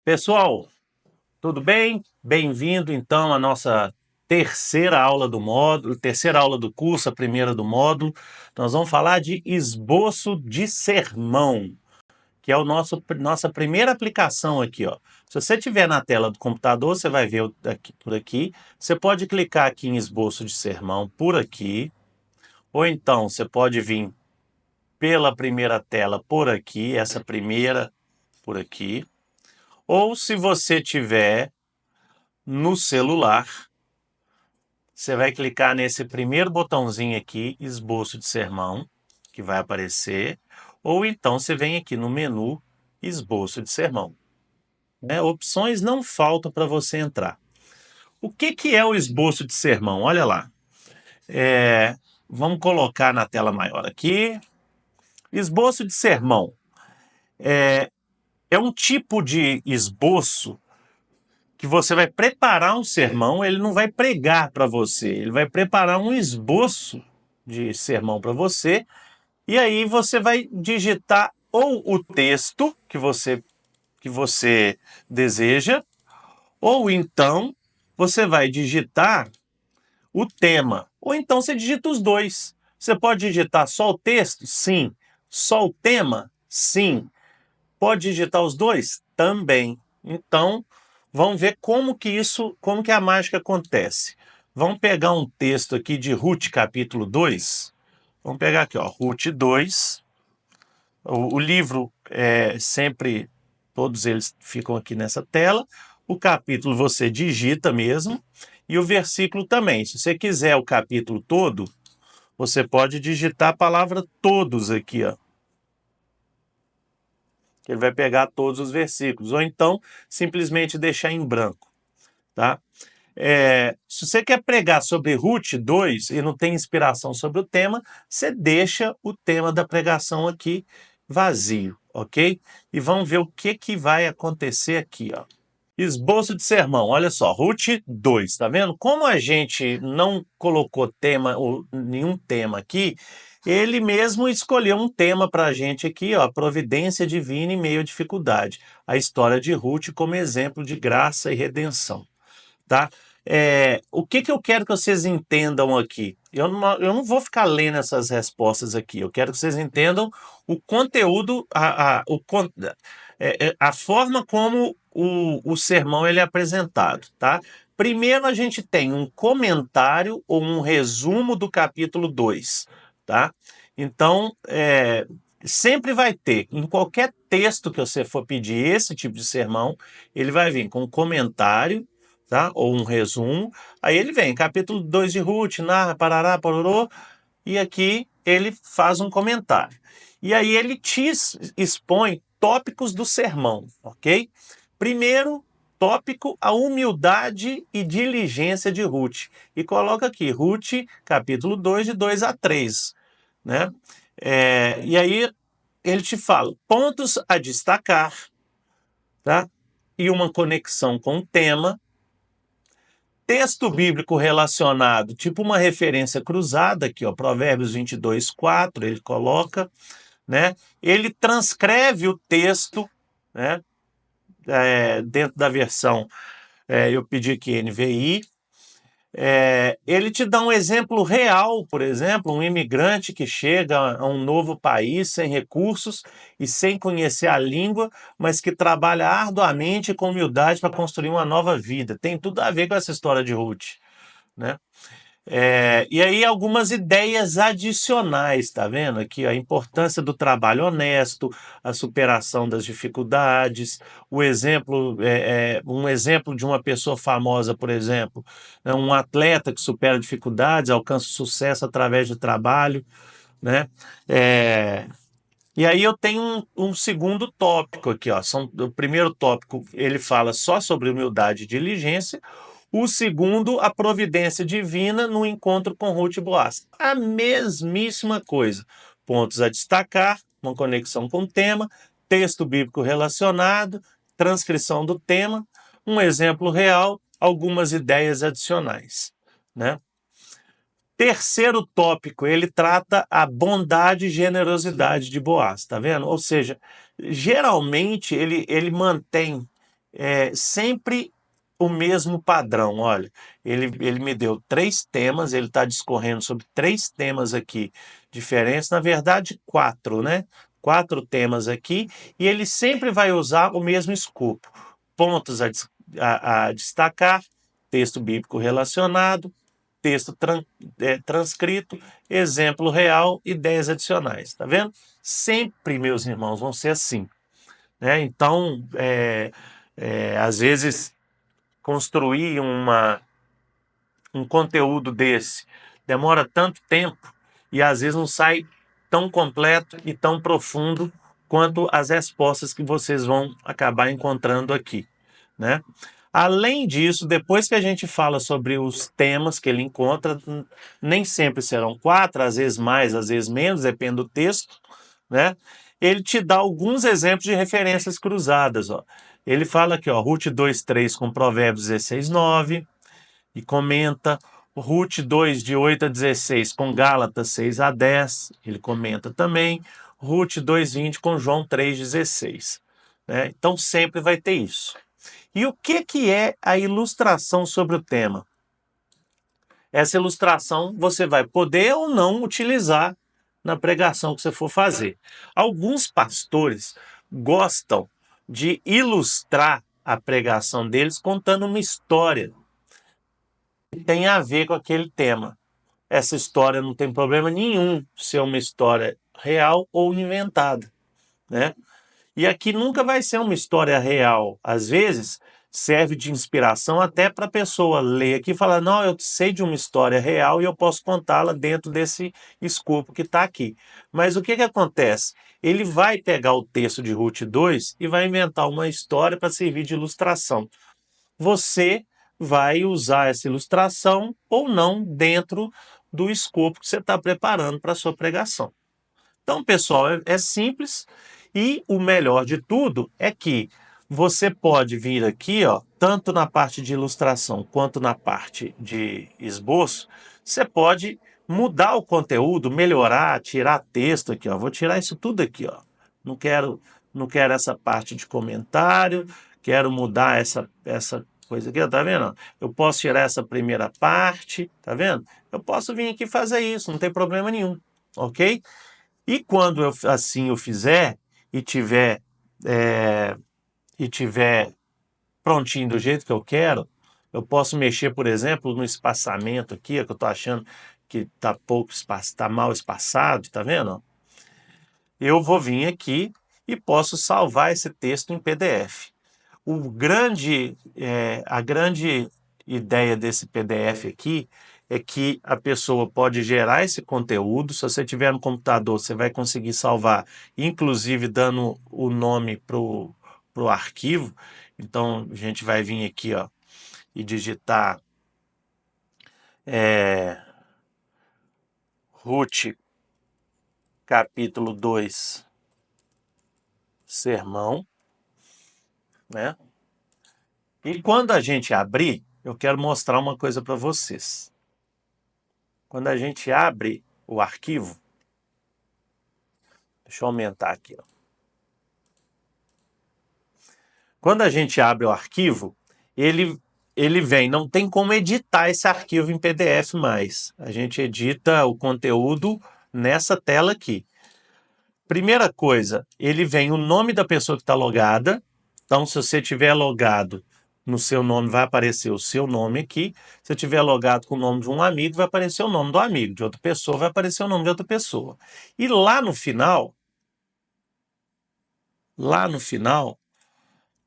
Pessoal, tudo bem? Bem-vindo então à nossa terceira aula do módulo, terceira aula do curso, a primeira do módulo. Nós vamos falar de esboço de sermão, que é nossa primeira aplicação aqui, ó. Se você estiver na tela do computador, você vai ver por aqui. Você pode clicar aqui em esboço de sermão por aqui, ou então você pode vir pela primeira tela por aqui, essa primeira por aqui. Ou se você tiver no celular, você vai clicar nesse primeiro botãozinho aqui, esboço de sermão, que vai aparecer, ou então você vem aqui no menu, esboço de sermão. Opções não faltam para você entrar. O que é o esboço de sermão? Olha lá. Vamos colocar na tela maior aqui. Esboço de sermão é um tipo de esboço que você vai preparar um sermão, ele não vai pregar para você, ele vai preparar um esboço de sermão para você, e aí você vai digitar ou o texto que você deseja, ou então você vai digitar o tema, ou então você digita os dois. Você pode digitar só o texto? Sim. Só o tema? Sim. Pode digitar os dois? Também. Então, vamos ver como que a mágica acontece. Vamos pegar um texto aqui de Ruth, capítulo 2. Vamos pegar aqui, ó, Ruth 2. O livro sempre, todos eles ficam aqui nessa tela. O capítulo você digita mesmo, e o versículo também. Se você quiser o capítulo todo, você pode digitar a palavra todos aqui, ó. Ele vai pegar todos os versículos, ou então simplesmente deixar em branco, tá? Se você quer pregar sobre Ruth 2 e não tem inspiração sobre o tema, você deixa o tema da pregação aqui vazio, ok? E vamos ver o que vai acontecer aqui, ó. Esboço de sermão, olha só, Ruth 2, tá vendo? Como a gente não colocou tema, ou nenhum tema aqui, ele mesmo escolheu um tema para a gente aqui, ó, a providência divina em meio à dificuldade. A história de Ruth como exemplo de graça e redenção, tá? O que eu quero que vocês entendam aqui? Eu não vou ficar lendo essas respostas aqui, eu quero que vocês entendam o conteúdo, a forma como o sermão ele é apresentado, tá? Primeiro a gente tem um comentário ou um resumo do capítulo 2, tá? Então, sempre vai ter, em qualquer texto que você for pedir esse tipo de sermão, ele vai vir com um comentário, tá? Ou um resumo. Aí ele vem, capítulo 2 de Ruth, narra, parará, pororô, e aqui ele faz um comentário. E aí ele te expõe tópicos do sermão, ok? Primeiro tópico, a humildade e diligência de Ruth. E coloca aqui, Ruth, capítulo 2, de 2 a 3, né? E aí ele te fala pontos a destacar, tá? E uma conexão com o tema. Texto bíblico relacionado, tipo uma referência cruzada aqui, ó, Provérbios 22, 4, ele coloca, né? Ele transcreve o texto, né? Dentro da versão, eu pedi aqui NVI. Ele te dá um exemplo real, por exemplo, um imigrante que chega a um novo país sem recursos e sem conhecer a língua, mas que trabalha arduamente e com humildade para construir uma nova vida. Tem tudo a ver com essa história de Ruth, né? E aí algumas ideias adicionais, tá vendo? Aqui a importância do trabalho honesto, a superação das dificuldades, o exemplo, um exemplo de uma pessoa famosa, por exemplo, né? Um atleta que supera dificuldades, alcança sucesso através de trabalho, né? E aí eu tenho um segundo tópico aqui, ó. O primeiro tópico ele fala só sobre humildade e diligência. O segundo, a providência divina no encontro com Ruth e Boaz. A mesmíssima coisa. Pontos a destacar, uma conexão com o tema, texto bíblico relacionado, transcrição do tema, um exemplo real, algumas ideias adicionais, né? Terceiro tópico, ele trata a bondade e generosidade de Boaz, tá vendo? Ou seja, geralmente ele mantém sempre o mesmo padrão. Olha, ele me deu 3 temas, ele está discorrendo sobre 3 temas aqui diferentes, na verdade 4, né? 4 temas aqui, e ele sempre vai usar o mesmo escopo. Pontos a destacar, texto bíblico relacionado, texto transcrito, exemplo real, ideias adicionais, tá vendo? Sempre, meus irmãos, vão ser assim, né? Então, às vezes, construir um conteúdo desse demora tanto tempo e às vezes não sai tão completo e tão profundo quanto as respostas que vocês vão acabar encontrando aqui, né? Além disso, depois que a gente fala sobre os temas que ele encontra, nem sempre serão 4, às vezes mais, às vezes menos, depende do texto, né? Ele te dá alguns exemplos de referências cruzadas, ó. Ele fala aqui, ó, Ruth 2:3 com Provérbios 16:9 e comenta Ruth 2, de 8 a 16 com Gálatas 6 a 10, ele comenta também Ruth 2:20 com João 3:16, né? Então sempre vai ter isso. E o que é a ilustração sobre o tema? Essa ilustração você vai poder ou não utilizar na pregação que você for fazer. Alguns pastores gostam de ilustrar a pregação deles contando uma história que tem a ver com aquele tema. Essa história não tem problema nenhum ser uma história real ou inventada, né? E aqui nunca vai ser uma história real. Às vezes serve de inspiração até para a pessoa ler aqui e falar: não, eu sei de uma história real e eu posso contá-la dentro desse escopo que está aqui. Mas o que acontece? Ele vai pegar o texto de Ruth 2 e vai inventar uma história para servir de ilustração. Você vai usar essa ilustração ou não dentro do escopo que você está preparando para a sua pregação. Então, pessoal, é simples e o melhor de tudo é que você pode vir aqui, ó, tanto na parte de ilustração quanto na parte de esboço, você pode mudar o conteúdo, melhorar, tirar texto aqui, ó. Vou tirar isso tudo aqui, ó. Não quero essa parte de comentário, quero mudar essa coisa aqui, ó, tá vendo? Eu posso tirar essa primeira parte, tá vendo? Eu posso vir aqui fazer isso, não tem problema nenhum, ok? E quando assim eu fizer e tiver prontinho do jeito que eu quero, eu posso mexer, por exemplo, no espaçamento aqui, ó, que eu estou achando que está pouco espaço, está mal espaçado, tá vendo? Eu vou vir aqui e posso salvar esse texto em PDF. A grande ideia desse PDF aqui é que a pessoa pode gerar esse conteúdo. Se você tiver no computador, você vai conseguir salvar, inclusive dando o nome pro arquivo. Então, a gente vai vir aqui, ó, e digitar Ruth, capítulo 2, sermão, né? E quando a gente abrir, eu quero mostrar uma coisa para vocês. Quando a gente abre o arquivo, deixa eu aumentar aqui, ó. Quando a gente abre o arquivo, ele vem, não tem como editar esse arquivo em PDF mais. A gente edita o conteúdo nessa tela aqui. Primeira coisa, ele vem o nome da pessoa que está logada. Então, se você tiver logado no seu nome, vai aparecer o seu nome aqui. Se você tiver logado com o nome de um amigo, vai aparecer o nome do amigo. De outra pessoa, vai aparecer o nome de outra pessoa. E lá no final,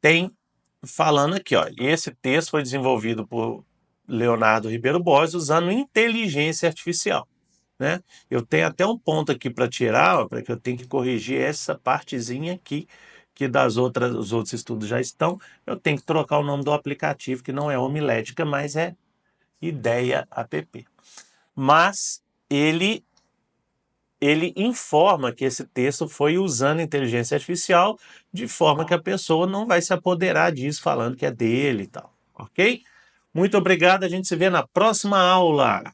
tem falando aqui, ó, esse texto foi desenvolvido por Leonardo Ribeiro Borges usando inteligência artificial, né? Eu tenho até um ponto aqui para tirar, porque eu tenho que corrigir essa partezinha aqui, que os outros estudos já estão. Eu tenho que trocar o nome do aplicativo, que não é Homilética, mas é Ideia App. Mas ele informa que esse texto foi usando inteligência artificial de forma que a pessoa não vai se apoderar disso falando que é dele e tal, ok? Muito obrigado, a gente se vê na próxima aula.